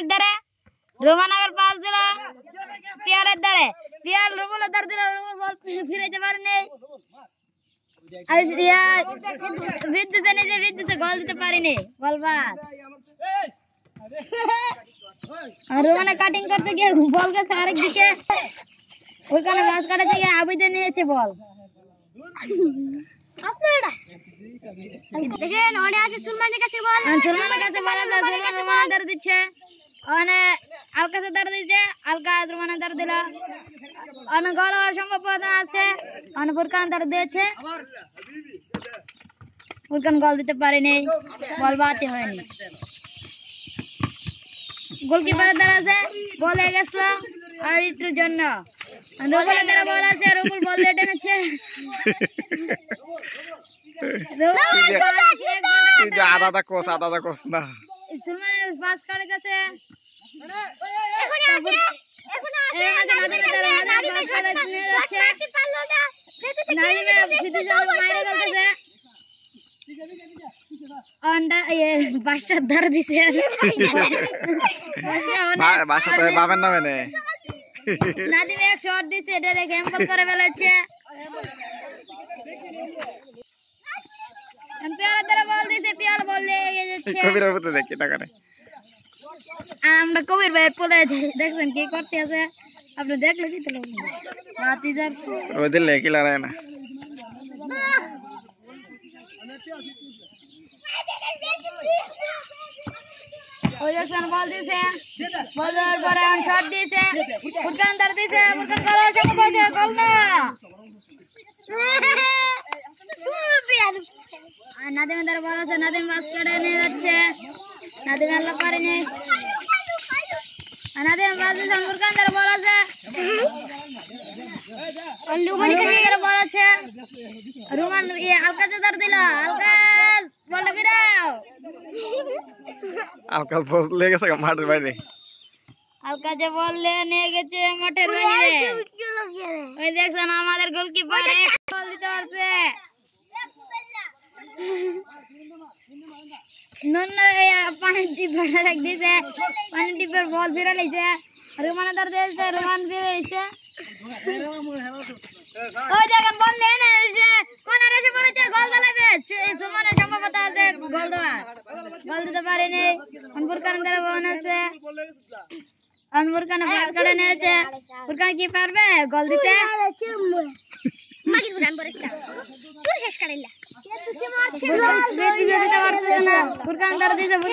রোমানের দ্বারে রোমান আবার পাস দিল পিয়ারের দ্বারে পিয়ার রুবুলের দ্বারে দিল রুবুল বল ফিরাইতে পারেনি আর বিদ্যুৎ নিজে বিদ্যুৎ গোল দিতে পারেনি বল বাদ আর রোমানে কাটিং করতে গিয়ে বল গেছে আরেক দিকে ওইখানে মাছ কাটাতে গিয়ে আবিদে নিয়েছে বল দেখেন ওনে আছে সুলমানের কাছে বল সুলমানের কাছে বল আছে সুলমান রোমানের দ্বারে দিচ্ছে ওনে আলকাছে দ্বারে দিচ্ছে আলকা রোমানের দ্বারে দিল ওনে গোল হওয়ার সম্ভাবনা আছে ওনে ফুরকান দ্বারে দিয়েছে ফুরকান গোল দিতে পারেনি বল বাতি হয়নি গোলকিপারের দ্বারা আছে বল হয়ে গেছিল আর একটুর জন্য রুবুলের দ্বারা বল আছে রুবুল বল লেটে নিচ্ছে আদাদা কোস না সুলমানের পাস কাটে গেছে বাসার ধার দিছে বাবার নামে নে নাদিম এক শট দিছে এটা দেখে এমকল করে ফেলেছে পিয়ার দ্বারা বল দিছে পিয়ার বল নিয়ে যাচ্ছে কবিরের মতো দেখি টাকা নেই আর আমরা কবির ভাইয়ের পোলে দেখছেন কি করতে আছে আপনি দেখলে কি তো রাতি যার রোদের লেকি লড়ায় না ওই দেখছেন বল দিছে বল দেওয়ার পরে এখন শট দিয়েছে ফুরকান দ্বারা দিছে ফুরকান করার সঙ্গে বলছে গোল না আর নাদিমের দ্বারা বল আছে নাদিম পাস করে নিয়ে যাচ্ছে নাদিম আল্লাহ পারেনি আর নাদিম পাস দিছে ফুরকান দ্বারা বল আছে রুমান দ্বারা বল আছে রুমান আলকাতে দ্বারা দিল আলকাস বলটা বিরাও আলকাল পোস্ট লেগে গেছে মাঠের বাইরে আলকা যে বল নিয়ে গেছে মাঠের বাইরে ওই দেখছেন আমাদের গোলকিপার গোল দিতে পারছে পানি টিপে রাখ দিয়েছে পানি টিপের বল ফিরে নিয়েছে রুমানের দ্বারা দিয়েছে রুমান ফিরে নিয়েছে ওই দেখেন বল নিয়ে নিয়েছে কোনার এসে পড়েছে গোল দিলাবে সুলমানের সম্ভাবনা আছে গোল দেওয়ার গোল দিতে পারেনি ফুরকান দ্বারা বল আছে ফুরকান পাস করে নিয়েছে ফুরকান কি পারবে গোল দিতে ফুরকান দ্বারা দিতে